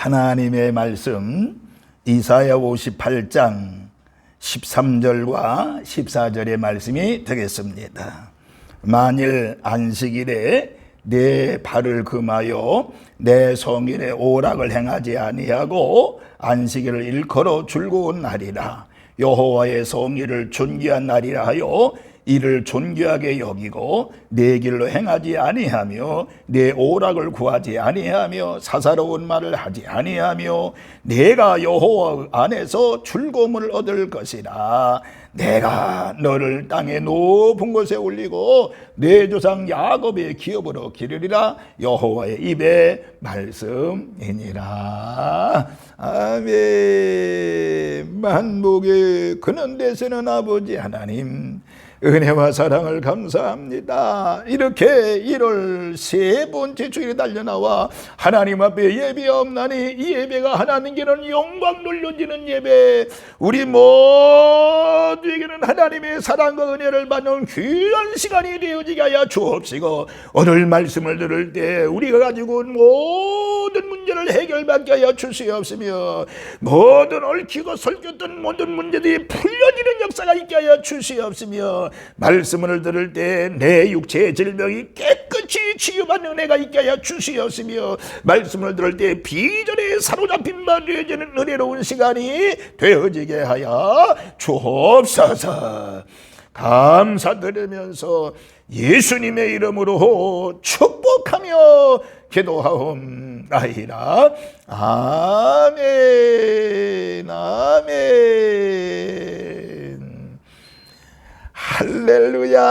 하나님의 말씀 이사야 58장 13절과 14절의 말씀이 되겠습니다. 만일 안식일에 내 발을 금하여 내 성일에 오락을 행하지 아니하고 안식일을 일컬어 즐거운 날이라 여호와의 성일을 존귀한 날이라 하여 이를 존귀하게 여기고 내 길로 행하지 아니하며 내 오락을 구하지 아니하며 사사로운 말을 하지 아니하며 내가 여호와 안에서 즐거움을 얻을 것이라. 내가 너를 땅의 높은 곳에 올리고 내 조상 야곱의 기업으로 기르리라. 여호와의 입의 말씀이니라. 아멘. 만복의 근원 되시는 아버지 하나님, 은혜와 사랑을 감사합니다. 이렇게 1월 세 번째 주일에 달려나와 하나님 앞에 예배하옵나니 이 예배가 하나님께는 영광 돌려지는 예배, 우리 모두에게는 하나님의 사랑과 은혜를 받는 귀한 시간이 되어지게 하여 주옵시고, 오늘 말씀을 들을 때 우리가 가지고 온 모든 문제를 해결받게 하여 주시옵시며, 모든 얽히고 설켰던 모든 문제들이 풀려지는 역사가 있게 하여 주시옵시며, 말씀을 들을 때 내 육체의 질병이 깨끗이 치유받는 은혜가 있게 하여 주시옵시며, 말씀을 들을 때 비전에 사로잡힌 바 되어지는 은혜로운 시간이 되어지게 하여 주옵소서. 감사드리면서 예수님의 이름으로 축복하며 기도하옵나이다. 아멘. 아멘. 할렐루야.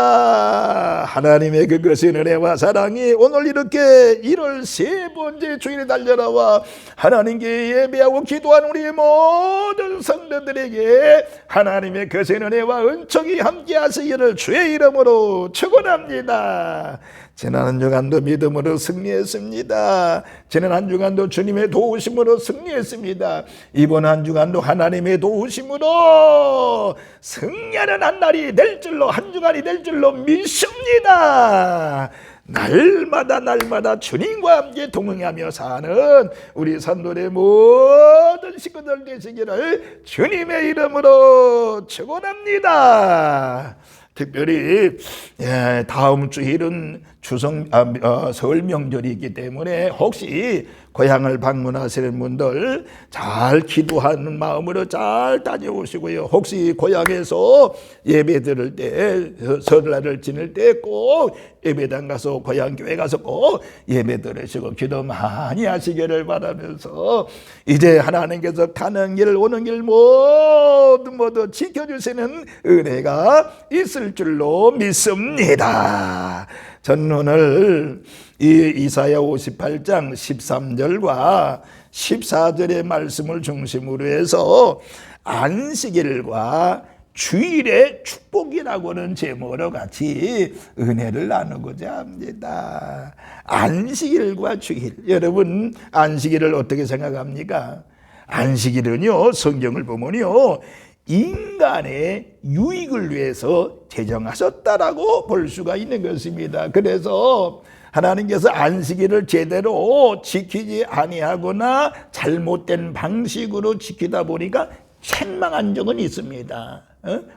하나님의 그것인 은혜와 사랑이 오늘 이렇게 1월 세 번째 주일에 달려나와 하나님께 예배하고 기도한 우리 모든 성도들에게 하나님의 그것인 은혜와 은총이 함께 하시기를 주의 이름으로 축원합니다. 지난 한 주간도 믿음으로 승리했습니다. 지난 한 주간도 주님의 도우심으로 승리했습니다. 이번 한 주간도 하나님의 도우심으로 승리하는 한 날이 될 줄로, 한 주간이 될 줄로 믿습니다. 날마다 주님과 함께 동행하며 사는 우리 산돌의 모든 식구들 되시기를 주님의 이름으로 축원합니다. 특별히 다음 주일은 설 명절이 있기 때문에 혹시 고향을 방문하시는 분들 잘 기도하는 마음으로 잘 다녀오시고요. 혹시 고향에서 예배 드릴 때, 설날을 지낼 때 꼭 예배당 가서, 고향 교회 가서 꼭 예배 드리시고 기도 많이 하시기를 바라면서, 이제 하나님께서 가는 길 오는 길 모두 지켜주시는 은혜가 있을 줄로 믿습니다. 저는 오늘 이 이사야 58장 13절과 14절의 말씀을 중심으로 해서 안식일과 주일의 축복이라고는 제목으로 같이 은혜를 나누고자 합니다. 안식일과 주일, 여러분 안식일을 어떻게 생각합니까? 안식일은요, 성경을 보면요, 인간의 유익을 위해서 제정하셨다라고 볼 수가 있는 것입니다. 그래서 하나님께서 안식일을 제대로 지키지 아니하거나 잘못된 방식으로 지키다 보니까 책망한 적은 있습니다.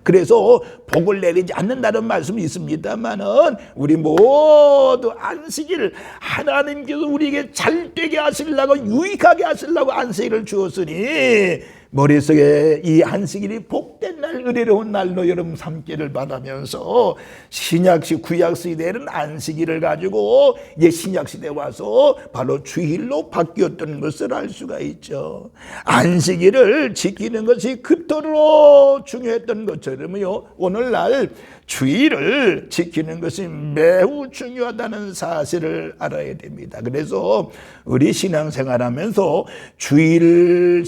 그래서 복을 내리지 않는다는 말씀이 있습니다만은, 우리 모두 안식일, 하나님께서 우리에게 잘되게 하시려고, 유익하게 하시려고 안식일을 주었으니 머릿속에 이 안식일이 복된 날, 은혜로운 날로 여러분 삼기를 바라면서, 신약시 구약시대에는 안식일을 가지고 이제 신약시대에 와서 바로 주일로 바뀌었던 것을 알 수가 있죠. 안식일을 지키는 것이 그토록 중요했던 것처럼요, 오늘날 주일을 지키는 것이 매우 중요하다는 사실을 알아야 됩니다. 그래서 우리 신앙생활하면서 주일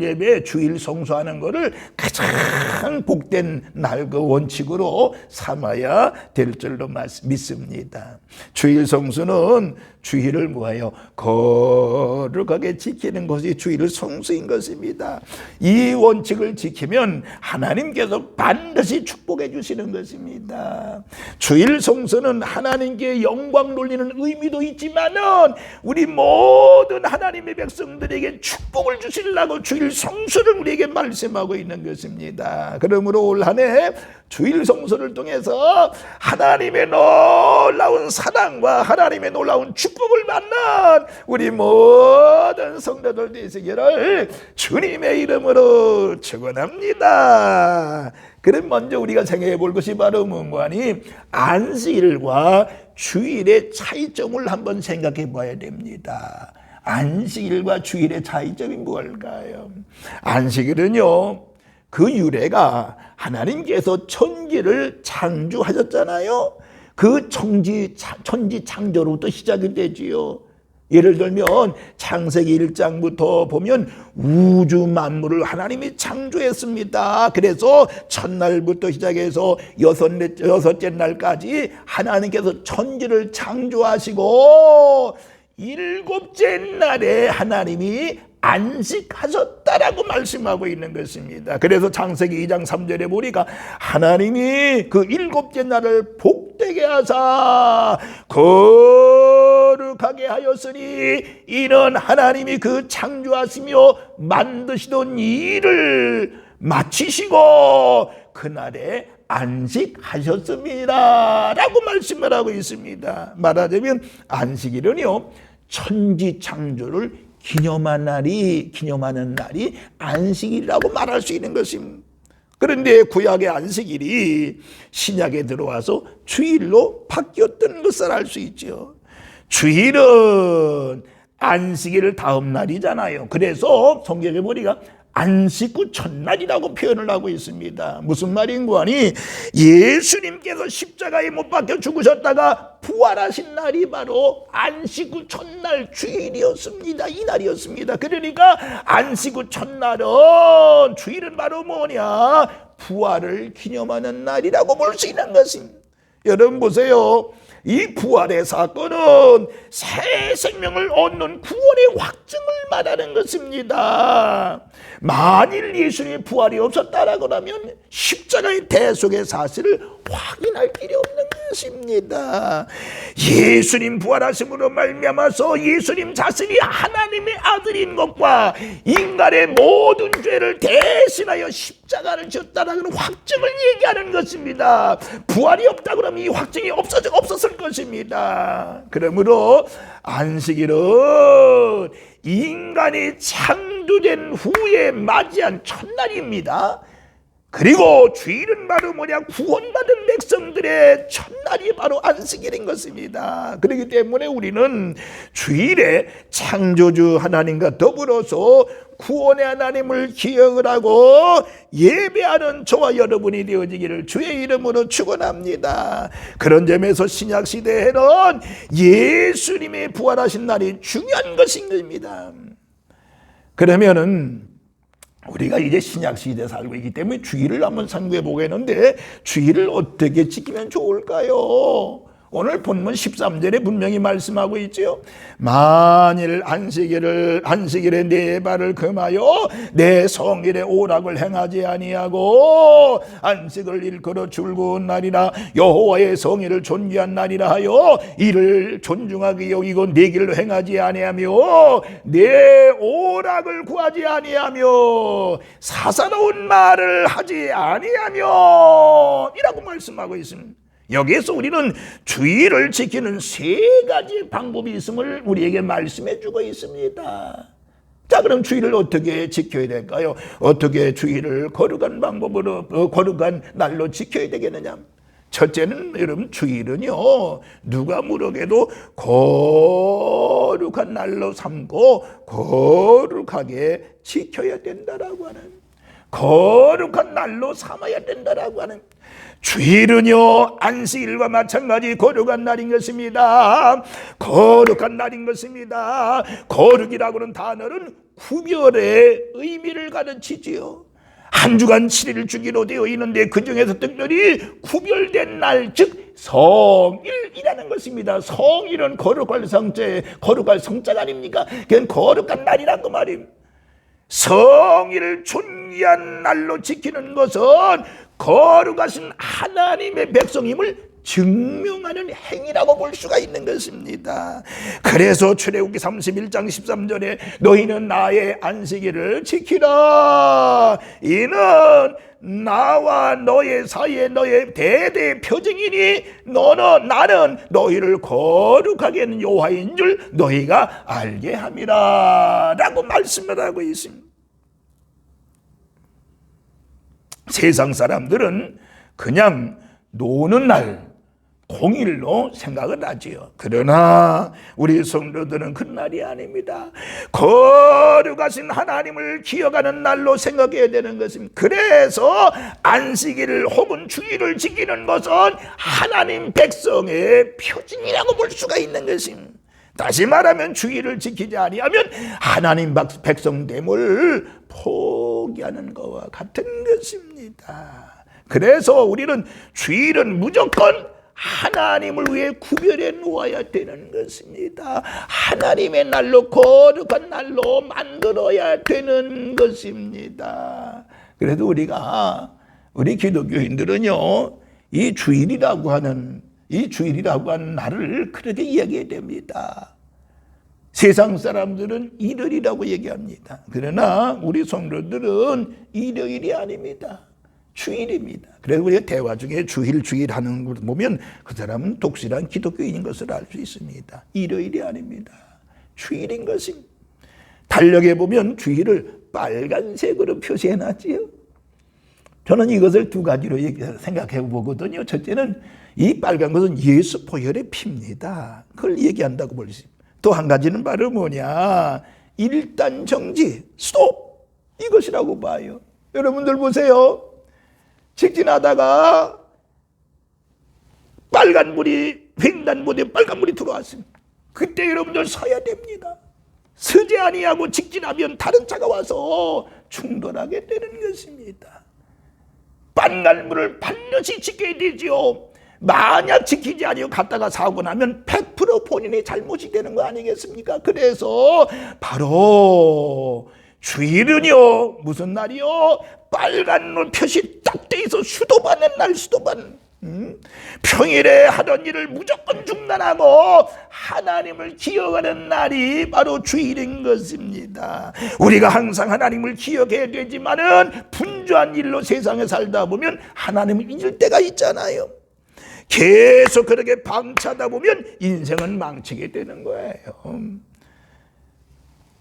예배, 주일 성수하는 것을 가장 가장 복된 날 그 원칙으로 삼아야 될 줄로 믿습니다. 주일 성수는 주일을 뭐예요? 거룩하게 지키는 것이 주일 성수인 것입니다. 이 원칙을 지키면 하나님께서 반드시 축복해 주시는 것입니다. 주일 성수는 하나님께 영광 돌리는 의미도 있지만은 우리 모든 하나님의 백성들에게 축복을 주시려고 주일 성수를 우리에게 말씀하고 있는 것입니다. 그러므로 올 한 해 주일 성수를 통해서 하나님의 놀라운 사랑과 하나님의 놀라운 축복을 받는 우리 모든 성도들 되시기를 주님의 이름으로 축원합니다. 그럼 먼저 우리가 생각해 볼 것이 바로 뭐니? 안식일과 주일의 차이점을 한번 생각해 봐야 됩니다. 안식일과 주일의 차이점이 뭘까요? 안식일은요, 그 유래가 하나님께서 천지를 창조하셨잖아요. 그 천지 창조로부터 시작이 되지요. 예를 들면 창세기 1장부터 보면 우주 만물을 하나님이 창조했습니다. 그래서 첫날부터 시작해서 여섯째 날까지 하나님께서 천지를 창조하시고 일곱째 날에 하나님이 안식하셨다라고 말씀하고 있는 것입니다. 그래서 창세기 2장 3절에 보니까 하나님이 그 일곱째 날을 복되게 하사 거룩하게 하였으니 이는 하나님이 그 창조하시며 만드시던 일을 마치시고 그날에 안식하셨습니다 라고 말씀을 하고 있습니다. 말하자면 안식일은요, 천지 창조를 기념하는 날이 안식일이라고 말할 수 있는 것입니다. 그런데 구약의 안식일이 신약에 들어와서 주일로 바뀌었던 것을 알 수 있죠. 주일은 안식일 다음 날이잖아요. 그래서 성경에 보니까 안식 후 첫날이라고 표현을 하고 있습니다. 무슨 말인고 하니 예수님께서 십자가에 못 박혀 죽으셨다가 부활하신 날이 바로 안식 후 첫날 주일이었습니다. 이 날이었습니다. 그러니까 안식 후 첫날은 주일은 바로 뭐냐? 부활을 기념하는 날이라고 볼 수 있는 것입니다. 여러분 보세요. 이 부활의 사건은 새 생명을 얻는 구원의 확증을 말하는 것입니다. 만일 예수님의 부활이 없었다라고 하면 십자가의 대속의 사실을 확인할 필요 없는 것입니다. 예수님 부활하심으로 말미암아서 예수님 자신이 하나님의 아들인 것과 인간의 모든 죄를 대신하여 십자가를 졌다라는 확증을 얘기하는 것입니다. 부활이 없다 그러면 이 확증이 없었을 것입니다. 그러므로 안식일은 인간이 창조된 후에 맞이한 첫날입니다. 그리고 주일은 바로 뭐냐? 구원받은 백성들의 첫날이 바로 안식일인 것입니다. 그렇기 때문에 우리는 주일에 창조주 하나님과 더불어서 구원의 하나님을 기억을 하고 예배하는 저와 여러분이 되어지기를 주의 이름으로 축원합니다. 그런 점에서 신약 시대에는 예수님의 부활하신 날이 중요한 것인 겁니다. 그러면은 우리가 이제 신약 시대에 살고 있기 때문에 주일을 한번 상고해 보겠는데 주일을 어떻게 지키면 좋을까요? 오늘 본문 13절에 분명히 말씀하고 있죠. 만일 안식일에 내 발을 금하여 내 성일에 오락을 행하지 아니하고 안식을 일컬어 즐거운 날이나 여호와의 성일을 존귀한 날이라 하여 이를 존중하게 여기고 내 길로 행하지 아니하며 내 오락을 구하지 아니하며 사사로운 말을 하지 아니하며 이라고 말씀하고 있습니다. 여기에서 우리는 주일을 지키는 세 가지 방법이 있음을 우리에게 말씀해 주고 있습니다. 자, 그럼 주일을 어떻게 지켜야 될까요? 어떻게 주일을 거룩한 방법으로 거룩한 날로 지켜야 되겠느냐? 첫째는 여러분 주일은요, 누가 물어게도 거룩한 날로 삼고 거룩하게 지켜야 된다라고 하는, 거룩한 날로 삼아야 된다라고 하는, 주일은요 안식일과 마찬가지 거룩한 날인 것입니다. 거룩한 날인 것입니다. 거룩이라고 하는 단어는 구별의 의미를 가르치지요. 한 주간 7일 주기로 되어 있는데 그 중에서 특별히 구별된 날, 즉 성일이라는 것입니다. 성일은 거룩할 성자, 거룩할 성자가 아닙니까? 그건 거룩한 날이라고 말입니다. 성일을 존귀한 날로 지키는 것은 거룩하신 하나님의 백성임을 증명하는 행위라고 볼 수가 있는 것입니다. 그래서 출애굽기 31장 13절에 너희는 나의 안식일을 지키라. 이는 나와 너의 사이에 너의 대대의 표징이니 나는 너희를 거룩하게 하는 여호와인 줄 너희가 알게 함이라 라고 말씀을 하고 있습니다. 세상 사람들은 그냥 노는 날 공일로 생각을 하지요. 그러나 우리 성도들은 그 날이 아닙니다. 거룩하신 하나님을 기억하는 날로 생각해야 되는 것입니다. 그래서 안식일을 혹은 주일을 지키는 것은 하나님 백성의 표징이라고 볼 수가 있는 것입니다. 다시 말하면 주일을 지키지 아니하면 하나님 백성됨을 포기하는 것과 같은 것입니다. 그래서 우리는 주일은 무조건 하나님을 위해 구별해 놓아야 되는 것입니다. 하나님의 날로, 거룩한 날로 만들어야 되는 것입니다. 그래도 우리 기독교인들은요, 이 주일이라고 하는 날을 그렇게 이야기해야 됩니다. 세상 사람들은 일요일이라고 얘기합니다. 그러나 우리 성도들은 일요일이 아닙니다. 주일입니다. 그래서 우리가 대화 중에 주일 하는 걸 보면 그 사람은 독실한 기독교인인 것을 알 수 있습니다. 일요일이 아닙니다. 주일인 것입니다. 달력에 보면 주일을 빨간색으로 표시해놨지요. 저는 이것을 두 가지로 생각해 보거든요. 첫째는 이 빨간 것은 예수 보혈의 피입니다. 그걸 얘기한다고 볼 수 있습니다. 또 한 가지는 바로 뭐냐, 일단 정지, 스톱, 이것이라고 봐요. 여러분들 보세요. 직진하다가 횡단보도에 빨간불이 들어왔습니다. 그때 여러분들 서야 됩니다. 서지 아니하고 직진하면 다른 차가 와서 충돌하게 되는 것입니다. 빨간불을 반드시 지켜야 되지요. 만약 지키지 아니하고 갔다가 사고 나면 100% 본인의 잘못이 되는 거 아니겠습니까? 그래서 바로 주일은요, 무슨 날이요? 빨간 눈 표시 딱 돼 있어. 수도받는 날, 수도받는. 평일에 하던 일을 무조건 중단하고 하나님을 기억하는 날이 바로 주일인 것입니다. 우리가 항상 하나님을 기억해야 되지만은 분주한 일로 세상에 살다 보면 하나님을 잊을 때가 있잖아요. 계속 그렇게 방치하다 보면 인생은 망치게 되는 거예요.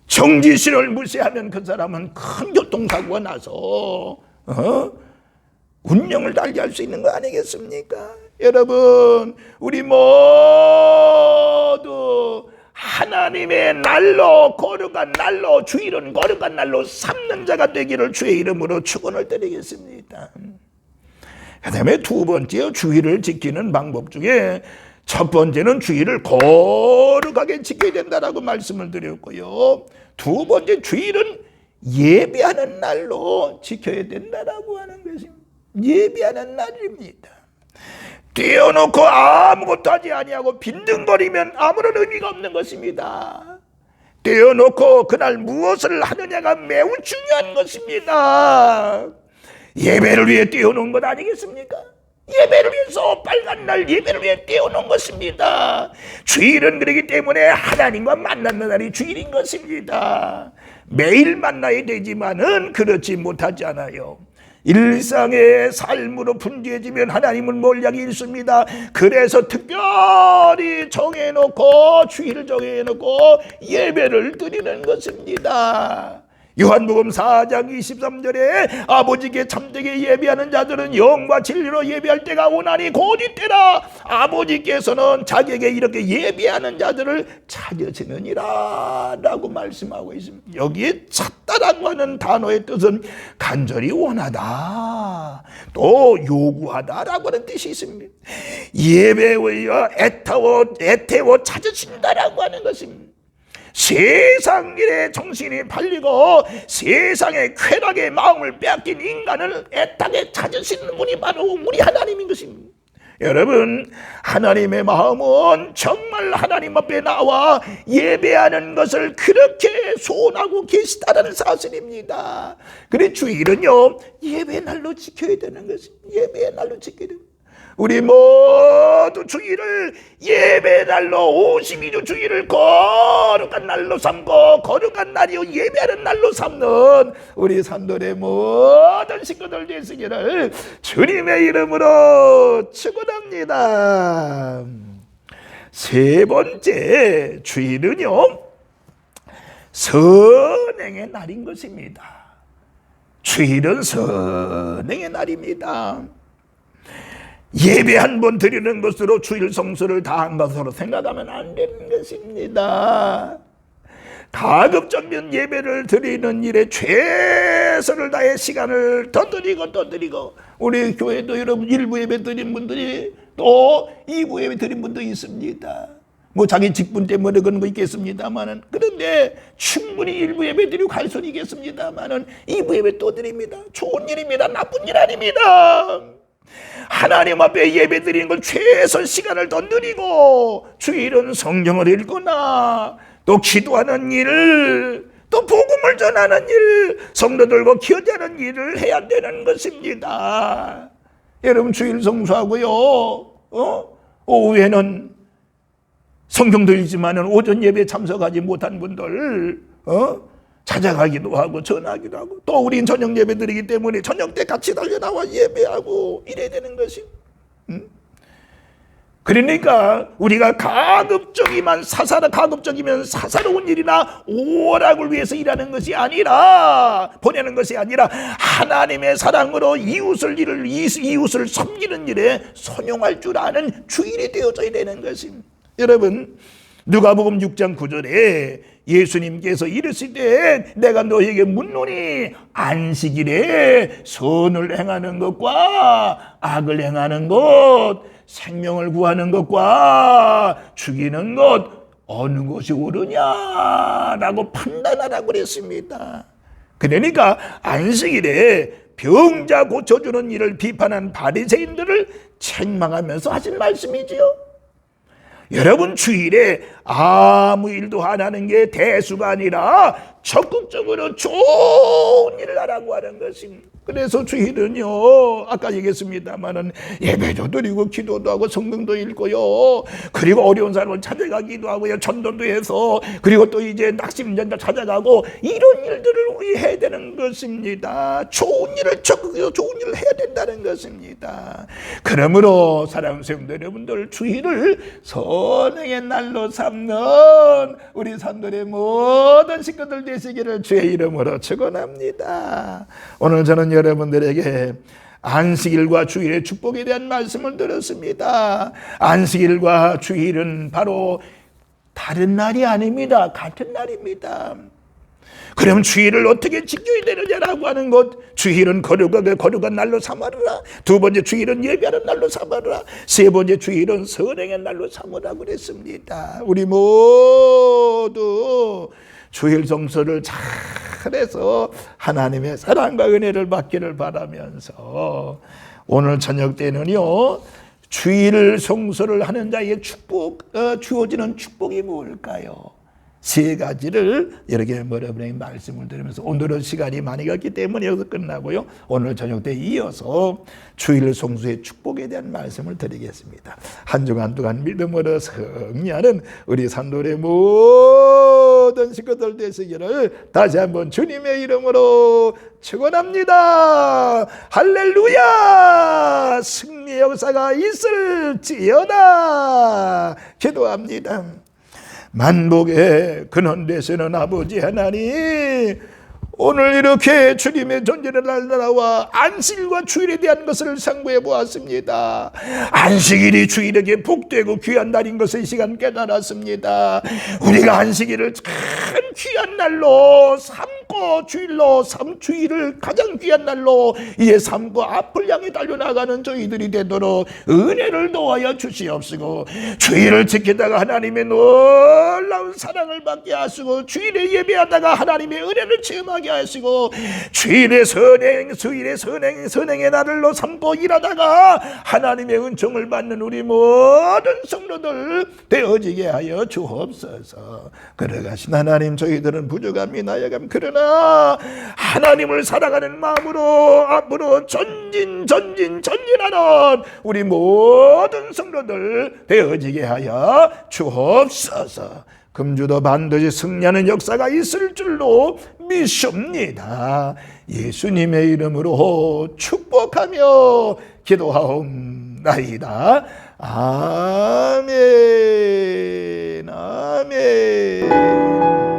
정지신을 무시하면 그 사람은 큰 교통사고가 나서 운명을 달리할 수 있는 거 아니겠습니까? 여러분, 우리 모두 하나님의 날로, 거룩한 날로, 주일은 거룩한 날로 삼는 자가 되기를 주의 이름으로 축원을 드리겠습니다. 그 다음에 두 번째요, 주일을 지키는 방법 중에 첫 번째는 주일을 거룩하게 지켜야 된다라고 말씀을 드렸고요. 두 번째, 주일은 예배하는 날로 지켜야 된다라고 하는 것입니다. 예배하는 날입니다. 떼어놓고 아무것도 하지 아니하고 빈둥거리면 아무런 의미가 없는 것입니다. 떼어놓고 그날 무엇을 하느냐가 매우 중요한 것입니다. 예배를 위해 떼어놓은 것 아니겠습니까? 예배를 위해서, 빨간 날 예배를 위해 떼어놓은 것입니다. 주일은 그렇기 때문에 하나님과 만나는 날이 주일인 것입니다. 매일 만나야 되지만은 그렇지 못하잖아요. 일상의 삶으로 분주해지면 하나님은 몰약이 있습니다. 그래서 특별히 정해놓고, 주일을 정해놓고 예배를 드리는 것입니다. 요한복음 4장 23절에 아버지께 참되게 예배하는 자들은 영과 진리로 예배할 때가 오나니 곧 이때라. 아버지께서는 자기에게 이렇게 예배하는 자들을 찾으시느니라 라고 말씀하고 있습니다. 여기에 찾다라고 하는 단어의 뜻은 간절히 원하다, 또 요구하다라고 하는 뜻이 있습니다. 예배와 애태워 찾으신다라고 하는 것입니다. 세상 일에 정신이 팔리고 세상의 쾌락의 마음을 빼앗긴 인간을 애타게 찾으시는 분이 바로 우리 하나님인 것입니다. 여러분, 하나님의 마음은 정말 하나님 앞에 나와 예배하는 것을 그렇게 소원하고 계시다라는 사실입니다. 그래 주일은요, 예배 날로 지켜야 되는 것입니다. 예배의 날로 지켜야 됩니다. 우리 모두 주일을 예배 날로 52주 주일을 거룩한 날로 삼고 거룩한 날이요 예배하는 날로 삼는 우리 산돌의 모든 식구들 되시기를 주님의 이름으로 축원합니다. 세 번째 주일은요, 선행의 날인 것입니다. 주일은 선행의 날입니다. 예배 한 번 드리는 것으로 주일 성수를 다한 것으로 생각하면 안 되는 것입니다. 가급적이면 예배를 드리는 일에 최선을 다해 시간을 더 드리고 우리 교회도 여러분 1부 예배 드린 분들이 또 2부 예배 드린 분도 있습니다. 뭐 자기 직분 때문에 그런 거 있겠습니다만은, 그런데 충분히 1부 예배 드리고 갈 수는 있겠습니다만은 2부 예배 또 드립니다. 좋은 일입니다. 나쁜 일 아닙니다. 하나님 앞에 예배 드리는 걸 최선 시간을 더 드리고 주일은 성경을 읽거나 또 기도하는 일, 또 복음을 전하는 일, 성도들과 기여하는 일을 해야 되는 것입니다. 여러분 주일 성수하고요, 오후에는 성경도 읽지만은 오전 예배 참석하지 못한 분들 찾아가기도 하고 전화하기도 하고, 또 우린 저녁 예배 드리기 때문에 저녁 때 같이 달려나와 예배하고 이래야 되는 것이. 그러니까 우리가 가급적이면 사사로운 일이나 오락을 위해서 일하는 것이 아니라, 보내는 것이 아니라 하나님의 사랑으로 이웃을 섬기는 일에 선용할 줄 아는 주일이 되어져야 되는 것입니다. 여러분, 누가복음 6장 9절에 예수님께서 이르시되 내가 너에게 묻노니 안식일에 선을 행하는 것과 악을 행하는 것, 생명을 구하는 것과 죽이는 것 어느 것이 옳으냐라고 판단하라고 그랬습니다. 그러니까 안식일에 병자 고쳐주는 일을 비판한 바리새인들을 책망하면서 하신 말씀이지요. 여러분 주일에 아무 일도 안 하는 게 대수가 아니라 적극적으로 좋은 일을 하라고 하는 것입니다. 그래서 주일은요, 아까 얘기했습니다마는 예배도 드리고 기도도 하고 성경도 읽고요, 그리고 어려운 사람을 찾아가기도 하고요, 전도도 해서, 그리고 또 이제 낙심전자 찾아가고 이런 일들을 우리 해야 되는 것입니다. 좋은 일을 적극적으로 좋은 일을 해야 된다는 것입니다. 그러므로 사랑하는 성도 여러분들, 주일을 선행의 날로 삼는 우리 산돌의 모든 식구들 되시기를 주의 이름으로 축원합니다. 오늘 저는 여러분들에게 안식일과 주일의 축복에 대한 말씀을 들었습니다. 안식일과 주일은 바로 다른 날이 아닙니다. 같은 날입니다. 그럼 주일을 어떻게 지켜야 되느냐라고 하는 것, 주일은 거룩한 날로 삼아라. 두 번째 주일은 예배하는 날로 삼아라. 세 번째 주일은 선행의 날로 삼으라고 그랬습니다. 우리 모두 주일 성수를 잘해서 하나님의 사랑과 은혜를 받기를 바라면서, 오늘 저녁 때는요, 주일 성수를 하는 자에게 주어지는 축복이 뭘까요? 세 가지를 이렇게 여러분에게 말씀을 드리면서, 오늘은 시간이 많이 갔기 때문에 여기서 끝나고요, 오늘 저녁 때 이어서 주일 성수의 축복에 대한 말씀을 드리겠습니다. 한 주간 동안 믿음으로 승리하는 우리 산돌의 모든 식구들 되시기를 다시 한번 주님의 이름으로 축원합니다. 할렐루야! 승리의 역사가 있을지어다. 기도합니다. 만복의 근원 되시는 아버지 하나님, 오늘 이렇게 주님의 존재를 알라와 안식일과 주일에 대한 것을 상고해 보았습니다. 안식일이 주일에게 복되고 귀한 날인 것을 이 시간 깨달았습니다. 우리가 안식일을 참 귀한 날로 삼고 기뻐 주일로 삼주일을 가장 귀한 날로 이에 삶과 앞을 향해 달려나가는 저희들이 되도록 은혜를 도와여 주시옵시고, 주일을 지키다가 하나님의 놀라운 사랑을 받게 하시고, 주일에 예배하다가 하나님의 은혜를 체험하게 하시고, 주일의 선행의 날로 삼고 일하다가 하나님의 은총을 받는 우리 모든 성도들 되어지게 하여 주옵소서. 걸어가신 하나님, 저희들은 부족합니다. 그러나 하나님을 사랑하는 마음으로 앞으로 전진하는 우리 모든 성도들 되어지게 하여 주옵소서. 금주도 반드시 승리하는 역사가 있을 줄로 믿습니다. 예수님의 이름으로 축복하며 기도하옵나이다. 아멘. 아멘.